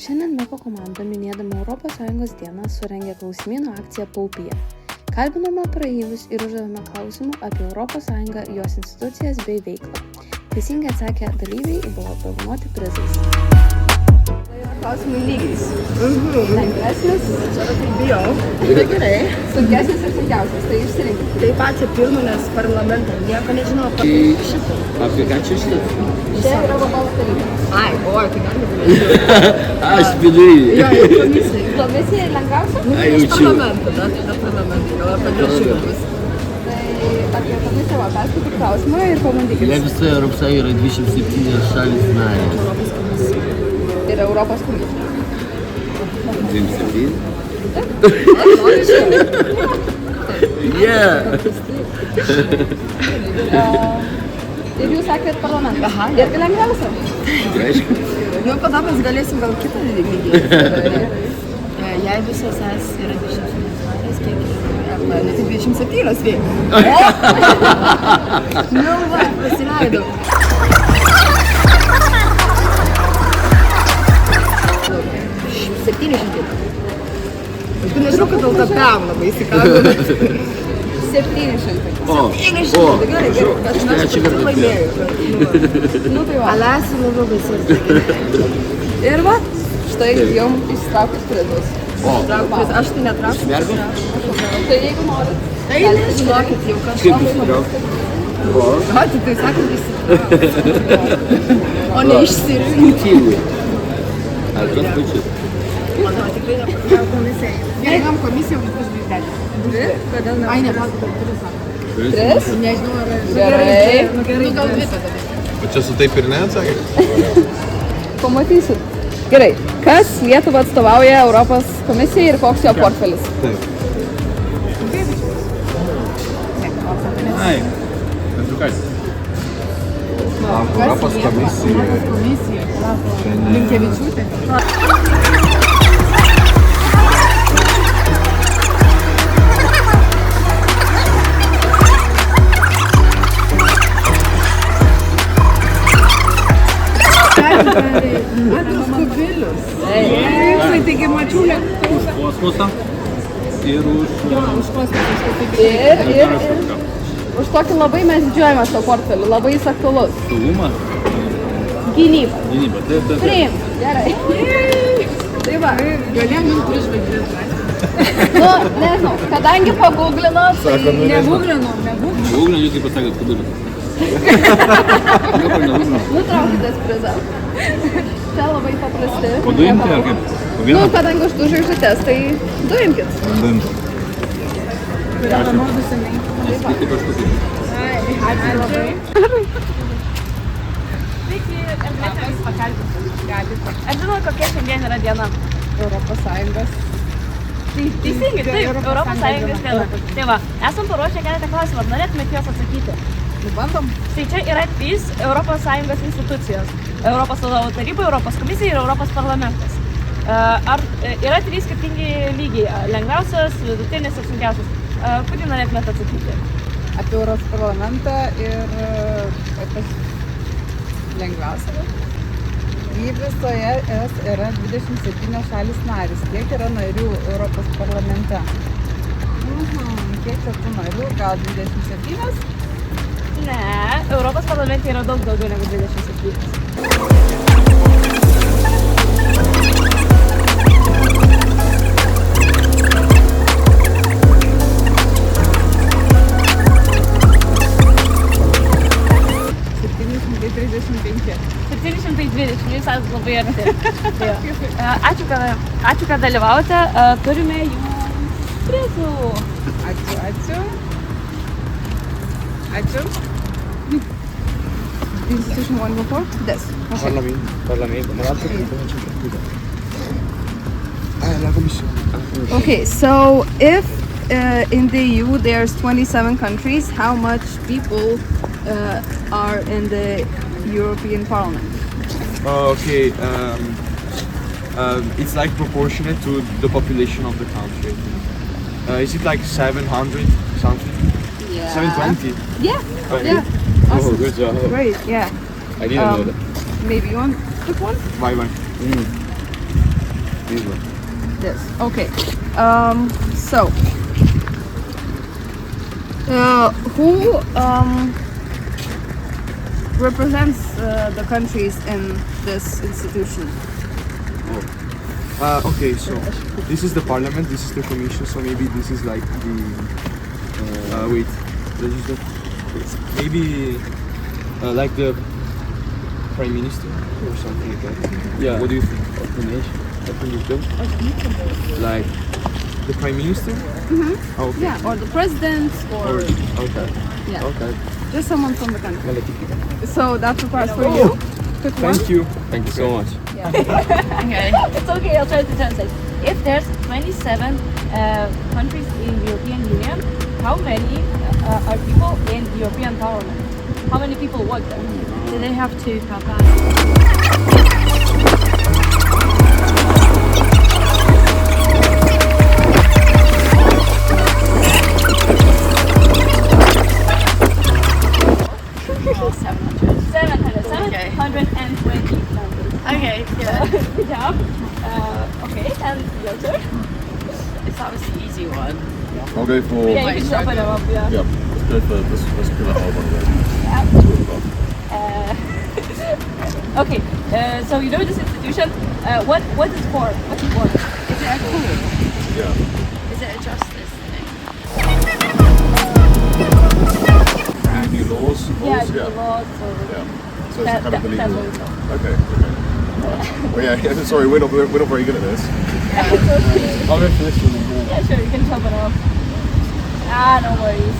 Šiandien MEPO komanda minėdama ES dieną surengė klausimynų akciją Paupyje. Kalbinome praeivius ir uždavėme klausimų apie ES, jos institucijas bei veiklą. Teisingai atsakę dalyviai buvo apdovanoti prizais. Klausimų lygis. Lengvesnis. Bijau. Tai gerai. Sunkesnis ir sunkiausias. Tai išsirinkti. Tai pačią pirmą, nes parlamentą nieko nežinau apie šitą. Apie ką čia šitą? Čia yra vadovų taryba. Ai, tai galima būti. Aš vidury. Jo, komisija. Komisija lengviausia? Iš parlamento, tada parlamento. Gal apie dešimtus. Tai apie komisiją perskaitų klausimą ir pabandykit. Jei visoje Europos Sąjungoje yra 27 šalys narės. Europos komisija. Ir Europos komisija. 27? Ir jūs sakėt parlamentą. Aha. Irgi lengviausia? Aišku. Nu, tada mes galėsim gal kitą lygį. Jei visos es yra 27 narės, kiek yra? Ne tik 27 veikia. Nu, va, pasileidau. 700. Aš nežinau, kad LTPM labai įsikabino. 700. Gerai, aš laimėjau. Nu tai va. Alesiu labiau baisės. Ir va, štai jums ištraukęs prizus. Aš tai netrauksiu. Tai jeigu norit. Tai nežinokit, jau Kaip kažką. įsitraukti? Tai sakant, įsitraukti. O ne išsirinkti. Ar tos pačius? Manau, tikrai nepatikėjau komisijai. Gerai, komisija bus žvaigždėlė. Dvi? Kodėl ne? Ai, ne, gal tris sako. Tris? Nežinau, ar... Gerai. Nu, gal dvi tada. O čia su taip ir neatsakė? Pamatysit. Gerai. Kas Lietuvą atstovauja Europos komisijai ir koks jo portfelis? Ai, Andriukaitis. Europos komisija. Linkevičiūtė. Andrius Kubilius. Taigi mačiau lėktuvą. Kosmosą. Ir už kosmosą. Ir už tokį labai mes didžiuojamės to portfelį, labai jis aktualus. saugumą. Gynyba. Gynyba. Taip. Priim. Gerai. Tai va. Galėjom jums tris žvaigždės. Nu, nežinau, kadangi paguglinot, tai Neguglinau. Google, jūs kaip pasakėt, Kubilius. nutraukitės prizą. Čia labai paprasti. Po du imti ar kaip? Po Nu, vieną? kadangi už du žvaigždutes, tai du imkit. Skaityti kažkokį. Ačiū labai. Sveiki, galite mus pakalbinti. Galite. Ar žinot, kokia šiandien yra diena? Europos Sąjungos. Teisingai, taip, Europos Sąjungos diena. Tai va, esam paruošę keletą klausimų, ar norėtumėt juos atsakyti? Bandom. Tai čia yra trys Europos Sąjungos institucijos. Europos vadovų taryba, Europos komisija ir Europos parlamentas. Ar yra trys skirtingi lygiai? Lengviausias, vidutinis ir sunkiausias. Kurį norėtumėt atsakyti? Apie Europos parlamentą ir kas lengviausia. Į visoje ES yra 27 šalis narys. Kiek yra narių Europos parlamente? Kiek čia tų narių? Gal 27? Ne, Europos parlamente yra daug daugiau negu 27. Jūs esate labai arti. Ačiū, kad dalyvaujate. Turime jums prizų. Ačiū. Institution one before? This. Okay, so if in the EU there's 27 countries, how much people are in the European Parliament? Okay, it's like proportionate to the population of the country. Is it like 700 something? Yeah. 720? Yeah. Oh, Yeah. Oh, Awesome. good job. Great. Yeah. I didn't know that. Maybe you want quick one? Bye bye. These one. This. Okay. So, who represents the countries in this institution? Okay, so this is the parliament, this is the commission, so maybe this is like the. Wait, this is the. Maybe like the prime minister or something like that. Yeah. What do you think? What can you do? Like the prime minister? Mm-hmm. Okay. Yeah, or the president, or Okay. yeah, Okay. just someone from the country. So that requires for you. Pick one. Thank you. Thank you so much. Okay. It's okay, I'll try to translate. If there's 27 countries in European Union, how many are people in European Parliament? How many people work there? Do they have to papa? Okay. 720 members. Okay. Yeah. Good job. Okay, and your turn? That was the easy one. I'll go for. Yeah, you can open them up, yeah. Yeah, let's go for this. Let's kill a whole one Okay, so you know this institution, what is it for? What's it for? Is it a cool? Yeah. Is it a justice thing? New laws. Yeah, Yeah. the laws or Yeah. So it's kind of the that's legal. what we know. Okay. Alright. Well, yeah. Sorry, we're not very good at this. Yeah, it's okay. I'll go for this one. Yeah, sure, you can chop it off. No worries.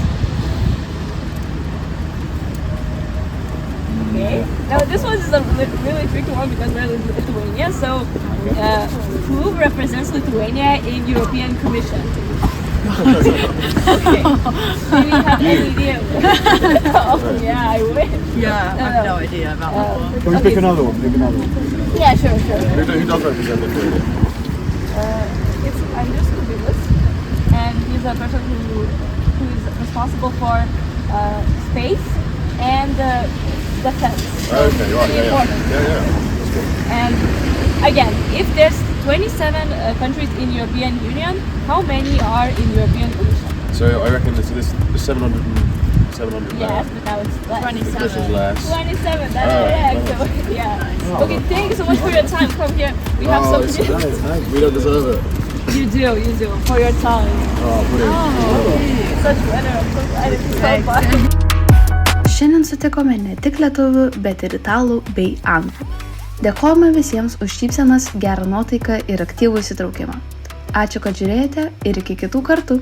Okay. Now this one is a really tricky one because we're in Lithuania. So, who represents Lithuania in European Commission? Okay. Do you have any idea? Oh, yeah, I wish. Yeah, I have no idea about that one. Can we pick another one? Pick another one. Yeah, sure. Who does represent Lithuania? It's Andrius Kubilius, and he's a person who is responsible for space and defense. Okay, right. Really important. Yeah. That's good. And again, if there's 27 countries in European Union, how many are in European Commission? So I reckon this 700 Yes, but now it's less. This is less. 27, that's correct. So, yeah. Okay, thank you so much for your time. Come here. We have something. We don't deserve it. You do. For your time. Oh, brilliant. Such weather. I'm so glad it's so fun. Šiandien sutikome ne tik lietuvių, bet ir italų bei anglų. Dėkojame visiems už šypsenas, gerą nuotaiką ir aktyvų įsitraukimą. Ačiū, kad žiūrėjote ir iki kitų kartų.